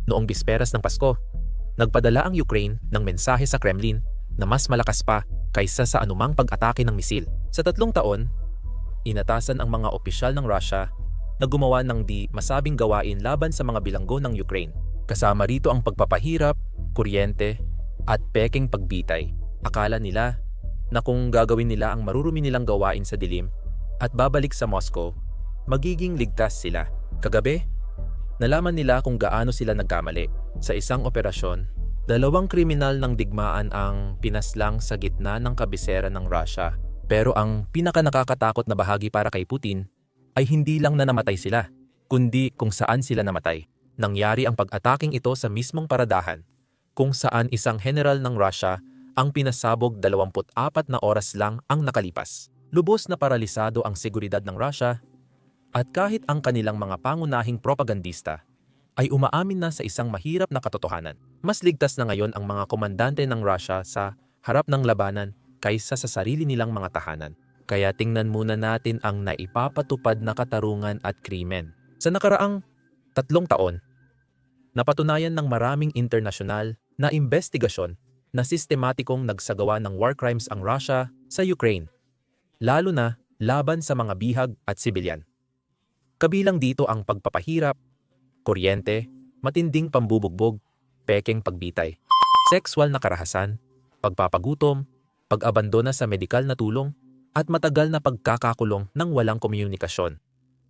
Noong bisperas ng Pasko, nagpadala ang Ukraine ng mensahe sa Kremlin na mas malakas pa kaysa sa anumang pag-atake ng misil. Sa 3 taon, inatasan ang mga opisyal ng Russia na gumawa ng di masabing gawain laban sa mga bilanggo ng Ukraine. Kasama rito ang pagpapahirap, kuryente, at pekeng pagbitay. Akala nila na kung gagawin nila ang marurumi nilang gawain sa dilim at babalik sa Moscow, magiging ligtas sila. Kagabi, nalaman nila kung gaano sila nagkamali. Sa isang operasyon, 2 kriminal ng digmaan ang pinaslang sa gitna ng kabisera ng Russia. Pero ang pinakanakakatakot na bahagi para kay Putin ay hindi lang na namatay sila, kundi kung saan sila namatay. Nangyari ang pag-ataking ito sa mismong paradahan, kung saan isang general ng Russia ang pinasabog 24 na oras lang ang nakalipas. Lubos na paralisado ang seguridad ng Russia at kahit ang kanilang mga pangunahing propagandista ay umaamin na sa isang mahirap na katotohanan. Mas ligtas na ngayon ang mga komandante ng Russia sa harap ng labanan kaysa sa sarili nilang mga tahanan. Kaya tingnan muna natin ang naipapatupad na katarungan at krimen. Sa nakaraang 3 taon, napatunayan ng maraming internasyonal na investigasyon na sistematikong nagsagawa ng war crimes ang Russia sa Ukraine, lalo na laban sa mga bihag at sibilyan. Kabilang dito ang pagpapahirap, kuryente, matinding pambubugbog, pekeng pagbitay, sexual na karahasan, pagpapagutom, pag-abandona sa medikal na tulong, at matagal na pagkakakulong ng walang komunikasyon.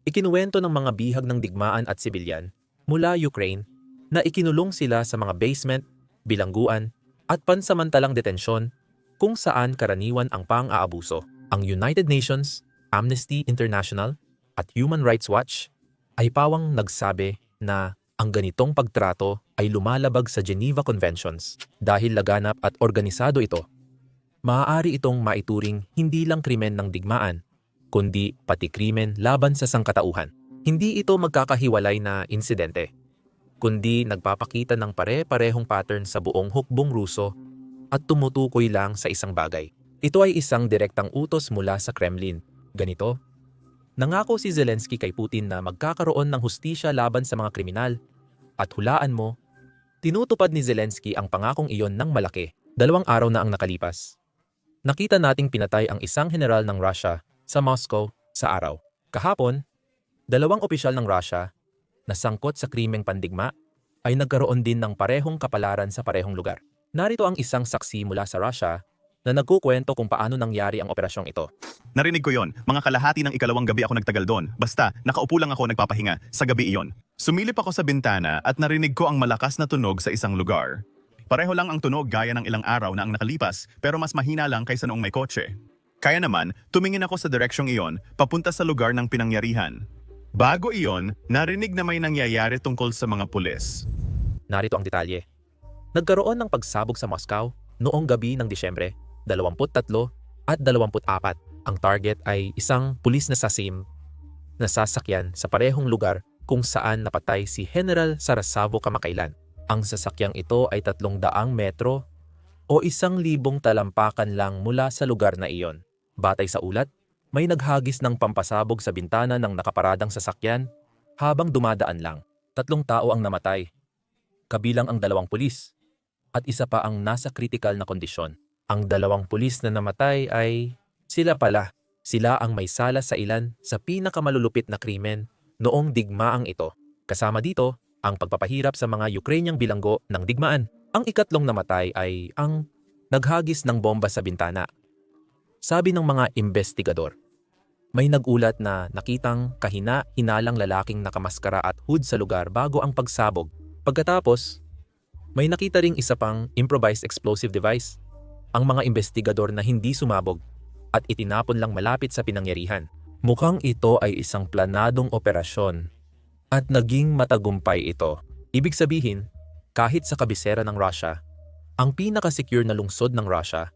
Ikinuwento ng mga bihag ng digmaan at sibilyan mula Ukraine na ikinulong sila sa mga basement, bilangguan, at pansamantalang detensyon kung saan karaniwan ang pang-aabuso. Ang United Nations, Amnesty International, at Human Rights Watch ay pawang nagsabi na ang ganitong pagtrato ay lumalabag sa Geneva Conventions. Dahil laganap at organisado ito, maaari itong maituring hindi lang krimen ng digmaan, kundi pati krimen laban sa sangkatauhan. Hindi ito magkakahiwalay na insidente, kundi nagpapakita ng pare-parehong pattern sa buong hukbong Ruso at tumutukoy lang sa isang bagay. Ito ay isang direktang utos mula sa Kremlin. Ganito, nangako si Zelensky kay Putin na magkakaroon ng hustisya laban sa mga kriminal at hulaan mo, tinutupad ni Zelensky ang pangakong iyon ng malaki. 2 araw na ang nakalipas. Nakita nating pinatay ang isang general ng Russia sa Moscow sa araw. Kahapon, 2 opisyal ng Russia na sangkot sa krimeng pandigma ay nagkaroon din ng parehong kapalaran sa parehong lugar. Narito ang isang saksi mula sa Russia na nagkukwento kung paano nangyari ang operasyong ito. Narinig ko yon. Mga kalahati ng 2 gabi ako nagtagal doon. Basta, nakaupo lang ako nagpapahinga sa gabi iyon. Sumilip ako sa bintana at narinig ko ang malakas na tunog sa isang lugar. Pareho lang ang tunog gaya ng ilang araw na ang nakalipas pero mas mahina lang kaysa noong may kotse. Kaya naman, tumingin ako sa direksyong iyon papunta sa lugar ng pinangyarihan. Bago iyon, narinig na may nangyayari tungkol sa mga pulis. Narito ang detalye. Nagkaroon ng pagsabog sa Moscow noong gabi ng Disyembre 23 at 24. Ang target ay isang pulis na sasim na sasakyan sa parehong lugar kung saan napatay si General Sarajevo kamakailan. Ang sasakyang ito ay 300 metro o 1,000 talampakan lang mula sa lugar na iyon. Batay sa ulat, may naghagis ng pampasabog sa bintana ng nakaparadang sasakyan habang dumadaan lang. 3 tao ang namatay, kabilang ang 2 pulis, at isa pa ang nasa kritikal na kondisyon. Ang 2 pulis na namatay ay sila pala. Sila ang may sala sa ilan sa pinakamalulupit na krimen noong digmaang ito. Kasama dito ang pagpapahirap sa mga Ukrainiang bilanggo ng digmaan. Ang 3 namatay ay ang naghagis ng bomba sa bintana. Sabi ng mga investigador, may nagulat na nakitang kahina-hinalang lalaking nakamaskara at hood sa lugar bago ang pagsabog. Pagkatapos, may nakita ring isa pang improvised explosive device. Ang mga investigador na hindi sumabog at itinapon lang malapit sa pinangyarihan. Mukhang ito ay isang planadong operasyon at naging matagumpay ito. Ibig sabihin, kahit sa kabisera ng Russia, ang pinaka-secure na lungsod ng Russia,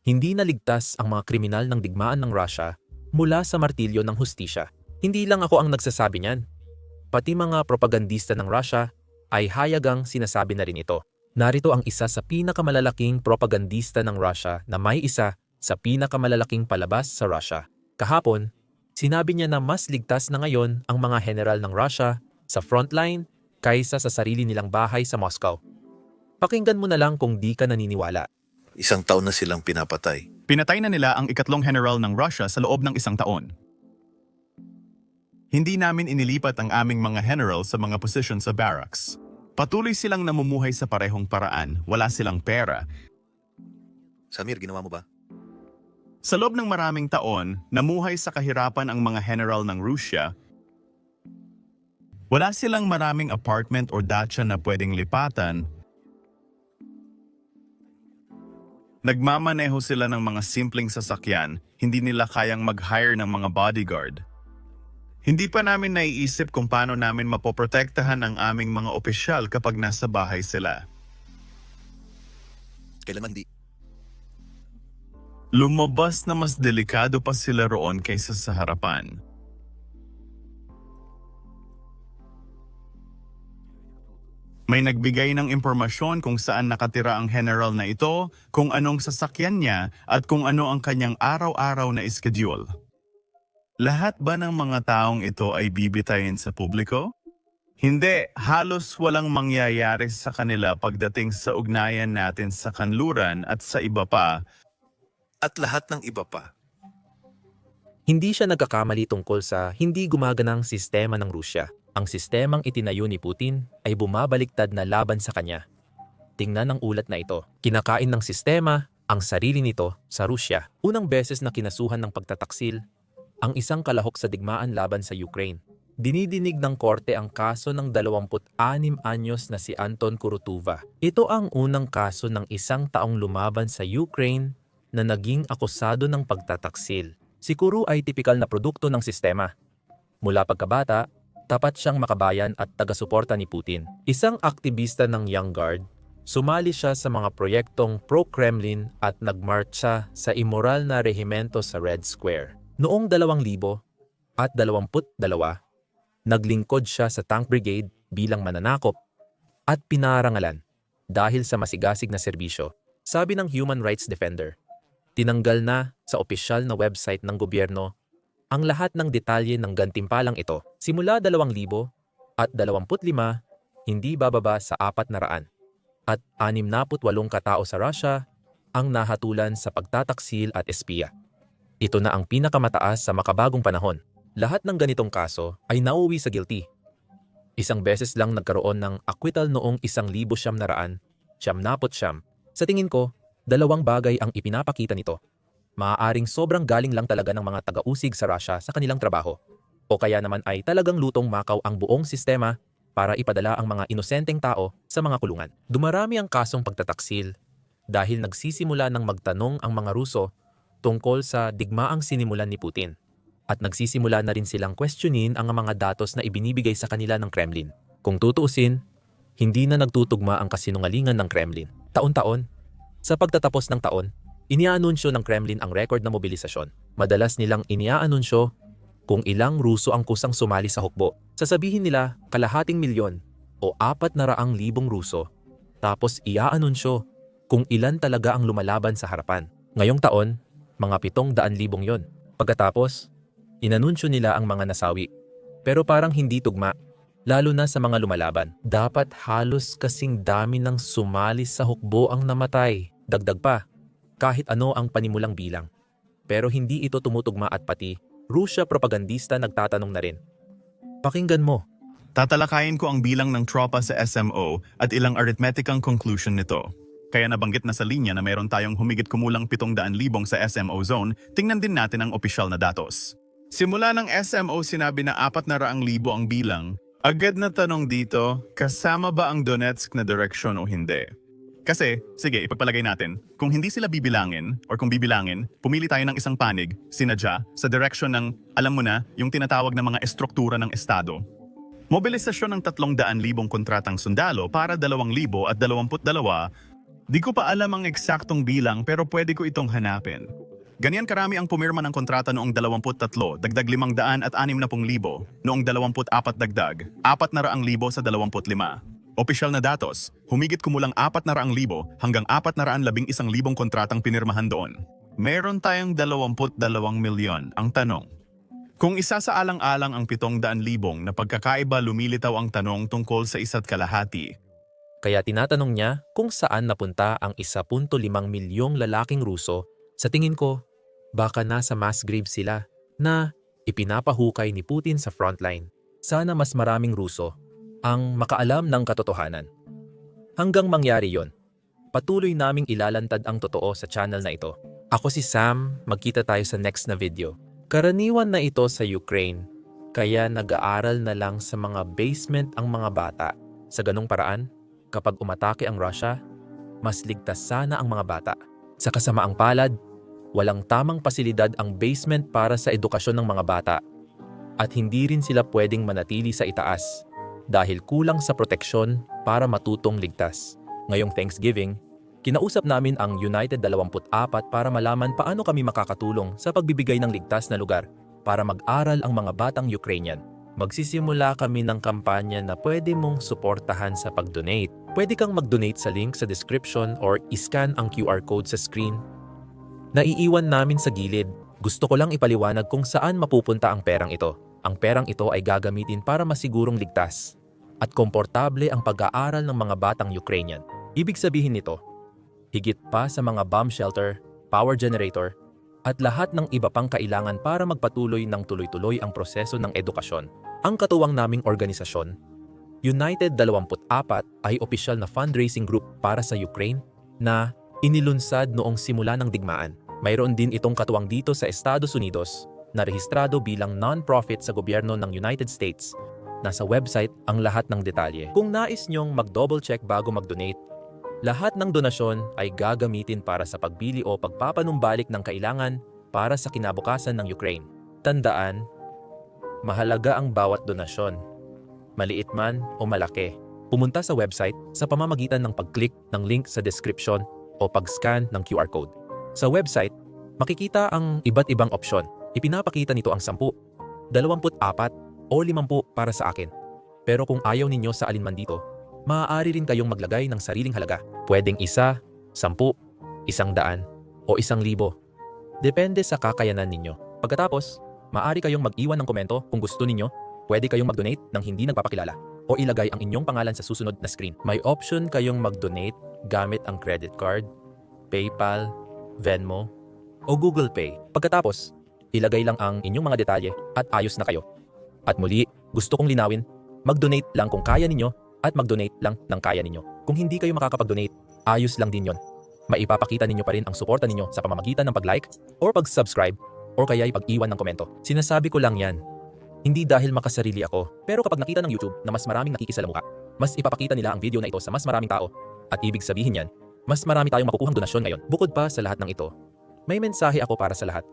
hindi naligtas ang mga kriminal ng digmaan ng Russia mula sa martilyo ng hustisya. Hindi lang ako ang nagsasabi niyan. Pati mga propagandista ng Russia ay hayagang sinasabi na rin ito. Narito ang isa sa pinakamalalaking propagandista ng Russia na may isa sa pinakamalalaking palabas sa Russia. Kahapon, sinabi niya na mas ligtas na ngayon ang mga general ng Russia sa frontline kaysa sa sarili nilang bahay sa Moscow. Pakinggan mo na lang kung di ka naniniwala. 1 taon na silang pinapatay. Pinatay na nila ang ikatlong general ng Russia sa loob ng 1 taon. Hindi namin inilipat ang aming mga general sa mga posisyon sa barracks. Patuloy silang namumuhay sa parehong paraan, wala silang pera. Samir, ginawa mo ba? Sa loob ng maraming taon, namuhay sa kahirapan ang mga general ng Russia. Wala silang maraming apartment o dacha na pwedeng lipatan. Nagmamaneho sila ng mga simpleng sasakyan, hindi nila kayang mag-hire ng mga bodyguard. Hindi pa namin naiisip kung paano namin mapoprotektahan ang aming mga opisyal kapag nasa bahay sila. Kailanman hindi. Lumabas na mas delikado pa sila roon kaysa sa harapan. May nagbigay ng impormasyon kung saan nakatira ang general na ito, kung anong sasakyan niya, at kung ano ang kanyang araw-araw na schedule. Lahat ba ng mga taong ito ay bibitayin sa publiko? Hindi, halos walang mangyayari sa kanila pagdating sa ugnayan natin sa kanluran at sa iba pa. At lahat ng iba pa. Hindi siya nagkakamali tungkol sa hindi gumaganang sistema ng Rusya. Ang sistemang itinayo ni Putin ay bumabaliktad na laban sa kanya. Tingnan ang ulat na ito. Kinakain ng sistema ang sarili nito sa Rusya. Unang beses na kinasuhan ng pagtataksil ang isang kalahok sa digmaan laban sa Ukraine. Dinidinig ng korte ang kaso ng 26 anyos na si Anton Kurutuva. Ito ang unang kaso ng isang taong lumaban sa Ukraine na naging akusado ng pagtataksil. Si Kuru ay tipikal na produkto ng sistema. Mula pagkabata, tapat siyang makabayan at taga-suporta ni Putin. Isang aktivista ng Young Guard, sumali siya sa mga proyektong pro-Kremlin at nagmarcha sa immoral na rehimento sa Red Square. Noong 2022, naglingkod siya sa Tank Brigade bilang mananakop at pinarangalan dahil sa masigasig na serbisyo. Sabi ng Human Rights Defender, tinanggal na sa opisyal na website ng gobyerno ang lahat ng detalye ng gantimpalang ito. Simula 2025, hindi bababa sa 400 at 68 katao sa Russia ang nahatulan sa pagtataksil at espiya. Ito na ang pinakamataas sa makabagong panahon. Lahat ng ganitong kaso ay nauwi sa guilty. Isang beses lang nagkaroon ng acquittal noong 1999. Sa tingin ko, 2 bagay ang ipinapakita nito. Maaaring sobrang galing lang talaga ng mga taga-usig sa Russia sa kanilang trabaho. O kaya naman ay talagang lutong makaw ang buong sistema para ipadala ang mga inosenteng tao sa mga kulungan. Dumarami ang kasong pagtataksil dahil nagsisimula ng magtanong ang mga Ruso tungkol sa digmaang sinimulan ni Putin. At nagsisimula na rin silang questionin ang mga datos na ibinibigay sa kanila ng Kremlin. Kung tutuusin, hindi na nagtutugma ang kasinungalingan ng Kremlin. Taon-taon, sa pagtatapos ng taon, iniaanunsyo ng Kremlin ang record na mobilisasyon. Madalas nilang iniaanunsyo kung ilang Ruso ang kusang sumali sa hukbo. Sasabihin nila 250,000 o 400,000 Ruso. Tapos iaanunsyo kung ilan talaga ang lumalaban sa harapan. Ngayong taon, mga 700,000 yon. Pagkatapos, inanunsyo nila ang mga nasawi. Pero parang hindi tugma, lalo na sa mga lumalaban. Dapat halos kasing dami ng sumali sa hukbo ang namatay. Dagdag pa, kahit ano ang panimulang bilang. Pero hindi ito tumutugma at pati, Rusya propagandista nagtatanong na rin. Pakinggan mo. Tatalakayin ko ang bilang ng tropa sa SMO at ilang arithmeticang conclusion nito. Kaya nabanggit na sa linya na mayroon tayong humigit kumulang 700,000 sa SMO zone, tingnan din natin ang opisyal na datos. Simula ng SMO sinabi na 400,000 ang bilang. Agad na tanong dito, kasama ba ang Donetsk na direksyon o hindi? Kasi, sige, ipagpalagay natin, kung hindi sila bibilangin, or kung bibilangin, pumili tayo ng isang panig, sinadya, sa direksyon ng, alam mo na, yung tinatawag na mga estruktura ng Estado. Mobilisasyon ng 300,000 kontratang sundalo para 2022, di ko pa alam ang eksaktong bilang pero pwede ko itong hanapin. Ganyan karami ang pumirma ng kontrata noong 23, dagdag 560,000, noong 24 dagdag, 400,000 sa 25. Opisyal na datos, humigit kumulang 400,000 hanggang 411,000 kontratang pinirmahan doon. Meron tayong 22 milyon. Ang tanong, Kung isa sa alang-alang ang 700,000 na pagkakaiba, lumilitaw ang tanong tungkol sa 1.5. Kaya tinatanong niya kung saan napunta ang 1.5 milyong lalaking Ruso. Sa tingin ko, baka nasa mass grave sila na ipinapahukay ni Putin sa frontline. Sana mas maraming Ruso ang makaalam ng katotohanan. Hanggang mangyari yon, patuloy naming ilalantad ang totoo sa channel na ito. Ako si Sam, magkita tayo sa next na video. Karaniwan na ito sa Ukraine, kaya nag-aaral na lang sa mga basement ang mga bata. Sa ganung paraan, kapag umatake ang Russia, mas ligtas sana ang mga bata. Sa kasamaang palad, walang tamang pasilidad ang basement para sa edukasyon ng mga bata. At hindi rin sila pwedeng manatili sa itaas dahil kulang sa proteksyon para matutong ligtas. Ngayong Thanksgiving, kinausap namin ang United 24 para malaman paano kami makakatulong sa pagbibigay ng ligtas na lugar para mag-aral ang mga batang Ukrainian. Magsisimula kami ng kampanya na pwede mong suportahan sa pag-donate. Pwede kang mag-donate sa link sa description or iscan ang QR code sa screen. Naiiwan namin sa gilid. Gusto ko lang ipaliwanag kung saan mapupunta ang perang ito. Ang perang ito ay gagamitin para masigurong ligtas at komportable ang pag-aaral ng mga batang Ukrainian. Ibig sabihin nito, higit pa sa mga bomb shelter, power generator, at lahat ng iba pang kailangan para magpatuloy ng tuloy-tuloy ang proseso ng edukasyon. Ang katuwang naming organisasyon, United 24, ay opisyal na fundraising group para sa Ukraine na inilunsad noong simula ng digmaan. Mayroon din itong katuwang dito sa Estados Unidos na rehistrado bilang non-profit sa gobyerno ng United States. Nasa website ang lahat ng detalye. Kung nais nyong mag-double check bago mag-donate, lahat ng donasyon ay gagamitin para sa pagbili o pagpapanumbalik ng kailangan para sa kinabukasan ng Ukraine. Tandaan, mahalaga ang bawat donasyon, maliit man o malaki. Pumunta sa website sa pamamagitan ng pag-click ng link sa description o pag-scan ng QR code. Sa website, makikita ang iba't ibang opsyon. Ipinapakita nito ang 10, 24 o 50 para sa akin. Pero kung ayaw ninyo sa alinman dito, maaari rin kayong maglagay ng sariling halaga. Pwedeng 1, 10, 100, o 1,000. Depende sa kakayanan ninyo. Pagkatapos, maaari kayong mag-iwan ng komento kung gusto ninyo. Pwede kayong mag-donate ng hindi nagpapakilala o ilagay ang inyong pangalan sa susunod na screen. May option kayong mag-donate gamit ang credit card, PayPal, Venmo, o Google Pay. Pagkatapos, ilagay lang ang inyong mga detalye at ayos na kayo. At muli, gusto kong linawin, mag-donate lang kung kaya ninyo at mag-donate lang ng kaya ninyo. Kung hindi kayo makakapag-donate, ayos lang din yon. Maipapakita ninyo pa rin ang suporta ninyo sa pamamagitan ng pag-like or pag-subscribe or kaya'y pag-iwan ng komento. Sinasabi ko lang yan. Hindi dahil makasarili ako, pero kapag nakita ng YouTube na mas maraming nakikisalamuha, mas ipapakita nila ang video na ito sa mas maraming tao. At ibig sabihin yan, mas marami tayong makukuhang donasyon ngayon. Bukod pa sa lahat ng ito, may mensahe ako para sa lahat.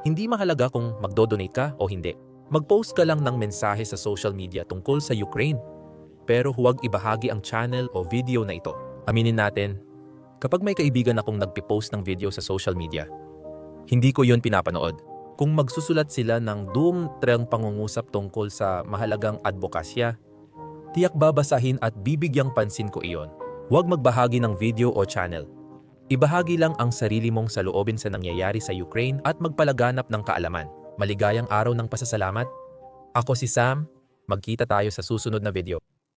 Hindi mahalaga kung magdo-donate ka o hindi. Mag-post ka lang ng mensahe sa social media tungkol sa Ukraine. Pero huwag ibahagi ang channel o video na ito. Aminin natin, kapag may kaibigan akong nagpipost ng video sa social media, hindi ko yon pinapanood. Kung magsusulat sila ng doom-treng pangungusap tungkol sa mahalagang advokasya, tiyak babasahin at bibigyang pansin ko iyon. Huwag magbahagi ng video o channel. Ibahagi lang ang sarili mong saloobin sa nangyayari sa Ukraine at magpalaganap ng kaalaman. Maligayang araw ng pasasalamat. Ako si Sam, magkita tayo sa susunod na video.